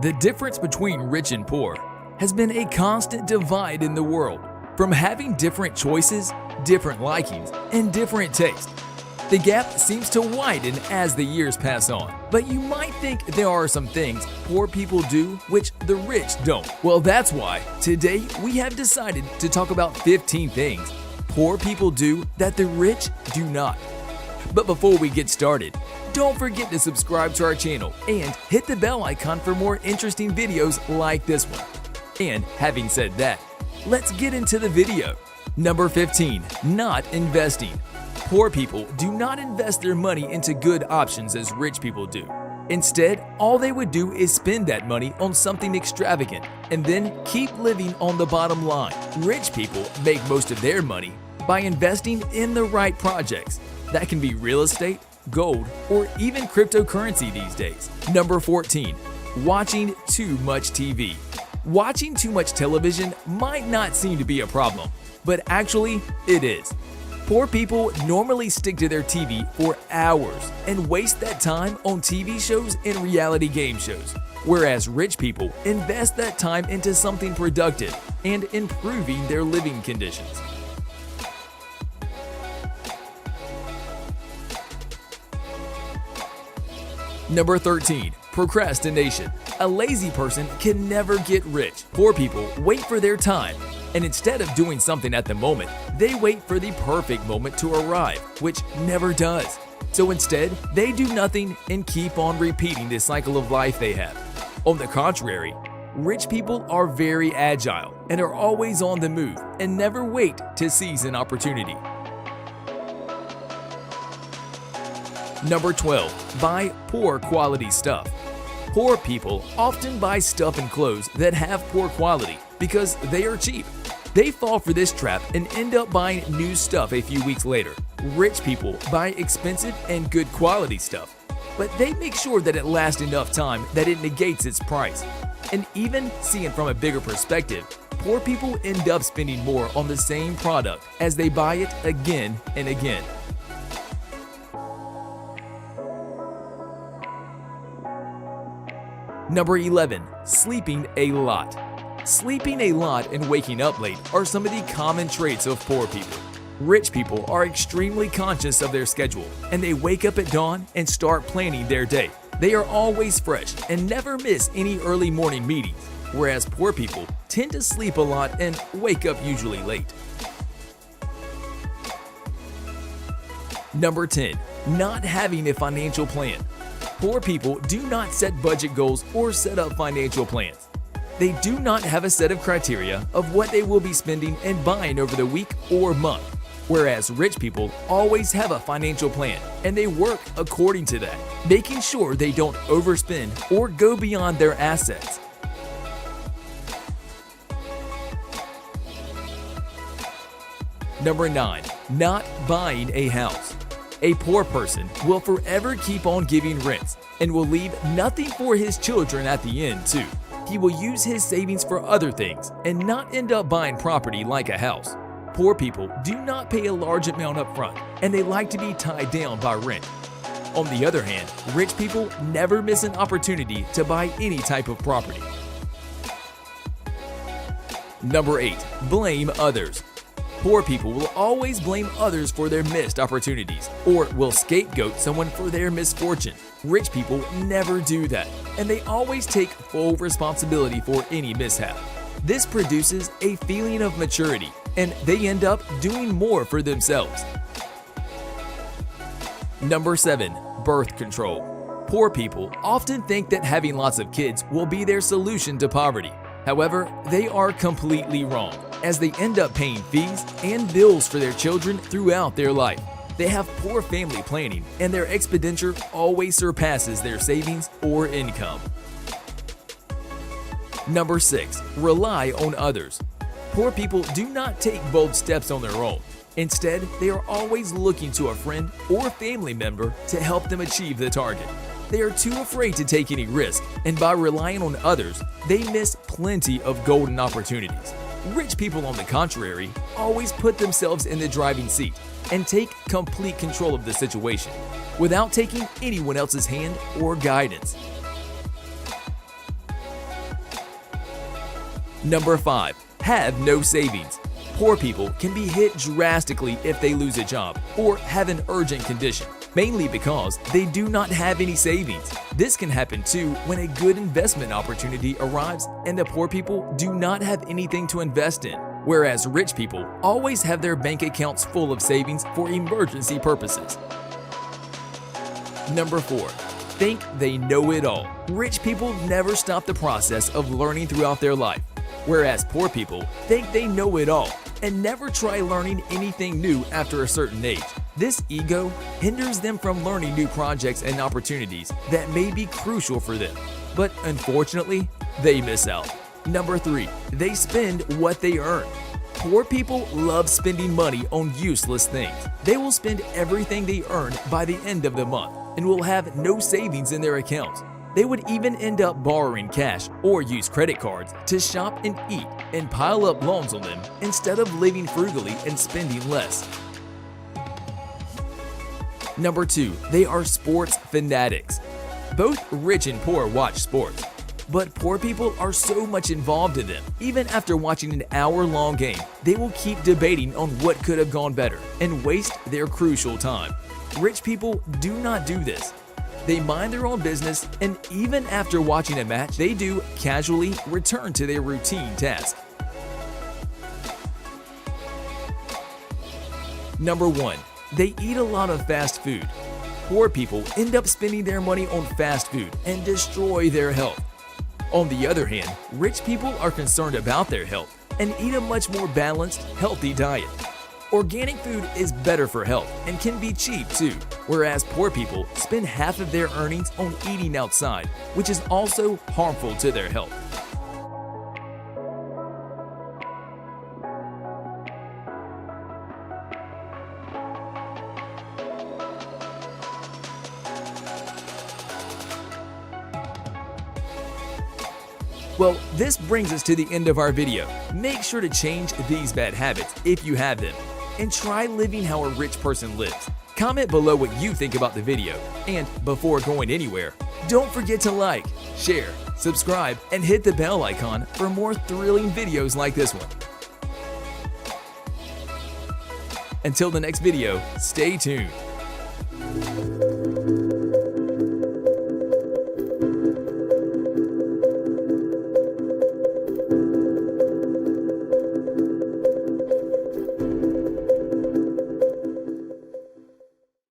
The difference between rich and poor has been a constant divide in the world, from having different choices, different likings, and different tastes. The gap seems to widen as the years pass on, but you might think there are some things poor people do which the rich don't. Well, that's why today we have decided to talk about 15 things poor people do that the rich do not. But before we get started, don't forget to subscribe to our channel and hit the bell icon for more interesting videos like this one. And having said that, let's get into the video. Number 15. Not investing. Poor people do not invest their money into good options as rich people do. Instead, all they would do is spend that money on something extravagant and then keep living on the bottom line. Rich people make most of their money by investing in the right projects. That can be real estate, gold, or even cryptocurrency these days. Number 14. Watching too much TV. Watching too much television might not seem to be a problem, but actually it is. Poor people normally stick to their TV for hours and waste that time on TV shows and reality game shows, whereas rich people invest that time into something productive and improving their living conditions. Number 13. Procrastination. A lazy person can never get rich. Poor people wait for their time, and instead of doing something at the moment, they wait for the perfect moment to arrive, which never does. So instead, they do nothing and keep on repeating the cycle of life they have. On the contrary, rich people are very agile and are always on the move and never wait to seize an opportunity. Number 12. Buy poor quality stuff. Poor people often buy stuff and clothes that have poor quality because they are cheap. They fall for this trap and end up buying new stuff a few weeks later. Rich people buy expensive and good quality stuff, but they make sure that it lasts enough time that it negates its price. And even seeing from a bigger perspective, poor people end up spending more on the same product as they buy it again and again. Number 11. Sleeping a lot. Sleeping a lot and waking up late are some of the common traits of poor people. Rich people are extremely conscious of their schedule, and they wake up at dawn and start planning their day. They are always fresh and never miss any early morning meetings, whereas poor people tend to sleep a lot and wake up usually late. Number 10. Not having a financial plan. Poor people do not set budget goals or set up financial plans. They do not have a set of criteria of what they will be spending and buying over the week or month, whereas rich people always have a financial plan and they work according to that, making sure they don't overspend or go beyond their assets. Number 9. Not buying a house. A poor person will forever keep on giving rents and will leave nothing for his children at the end too. He will use his savings for other things and not end up buying property like a house. Poor people do not pay a large amount up front and they like to be tied down by rent. On the other hand, rich people never miss an opportunity to buy any type of property. Number 8. Blame others. Poor people will always blame others for their missed opportunities or will scapegoat someone for their misfortune. Rich people never do that, and they always take full responsibility for any mishap. This produces a feeling of maturity, and they end up doing more for themselves. Number 7. Birth control. Poor people often think that having lots of kids will be their solution to poverty. However, they are completely wrong, as they end up paying fees and bills for their children throughout their life. They have poor family planning, and their expenditure always surpasses their savings or income. Number 6. Rely on others. Poor people do not take bold steps on their own. Instead, they are always looking to a friend or family member to help them achieve the target. They are too afraid to take any risk, and by relying on others, they miss plenty of golden opportunities. Rich people, on the contrary, always put themselves in the driving seat and take complete control of the situation without taking anyone else's hand or guidance. Number 5. Have no savings. Poor people can be hit drastically if they lose a job or have an urgent condition, mainly because they do not have any savings. This can happen too when a good investment opportunity arrives and the poor people do not have anything to invest in, whereas rich people always have their bank accounts full of savings for emergency purposes. Number 4. Think they know it all. Rich people never stop the process of learning throughout their life, whereas poor people think they know it all and never try learning anything new after a certain age. This ego hinders them from learning new projects and opportunities that may be crucial for them, but unfortunately, they miss out. Number 3. They spend what they earn. Poor people love spending money on useless things. They will spend everything they earn by the end of the month and will have no savings in their accounts. They would even end up borrowing cash or use credit cards to shop and eat and pile up loans on them instead of living frugally and spending less. Number 2. They are sports fanatics. Both rich and poor watch sports, but poor people are so much involved in them. Even after watching an hour-long game, they will keep debating on what could have gone better and waste their crucial time. Rich people do not do this. They mind their own business, and even after watching a match, they do casually return to their routine task. Number 1. They eat a lot of fast food. Poor people end up spending their money on fast food and destroy their health. On the other hand, rich people are concerned about their health and eat a much more balanced, healthy diet. Organic food is better for health and can be cheap too, whereas poor people spend half of their earnings on eating outside, which is also harmful to their health. Well, this brings us to the end of our video. Make sure to change these bad habits if you have them, and try living how a rich person lives. Comment below what you think about the video, and before going anywhere, don't forget to like, share, subscribe, and hit the bell icon for more thrilling videos like this one. Until the next video, stay tuned.